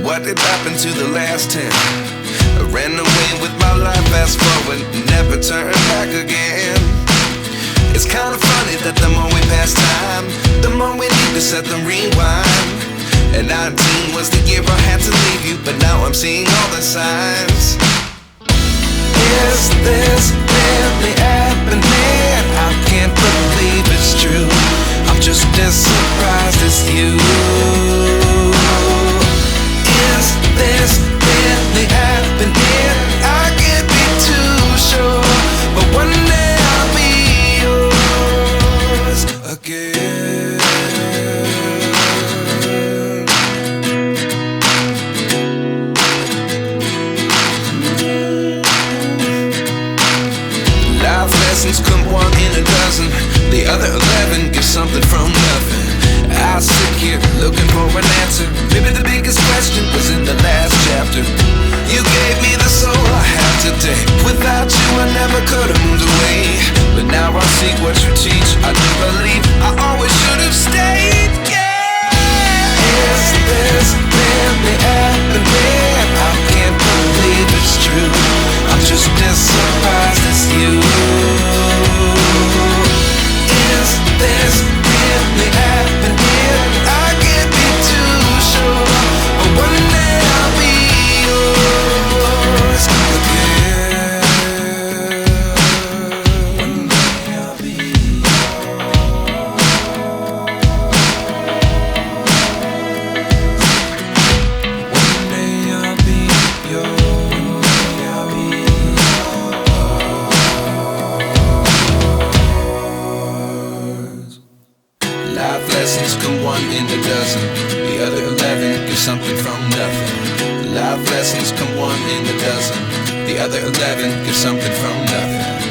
what did happen to the last 10? I ran away with my life, fast forward, never turn back again. It's kind of funny that the more we pass time, the more we need to set them rewind. And 19 was the year I had to leave you, but now I'm seeing all the signs. Is this really happening? I can't believe it's true. I'm just as surprised as you. Is this really happening? I can't be too sure, but one day I'll be yours again. Life lessons come one in a dozen. The other 11 get something from nothing. I sit here looking for an answer. Maybe the biggest question was in the last chapter. You gave me the soul I have today. Without you I never could have moved away. But now I see what you teach. I do believe I always should have stayed. Yeah. Is this really happening? I can't believe it's true. I'm just as surprised as you. Is this really happening? I can't be too sure, but one day I'll be yours again. One day I'll be yours. One day I'll be yours. One day I'll be yours. Life lessons come one in a dozen. The other 11 get something from nothing. Life lessons come one in a dozen. The other 11 get something from nothing.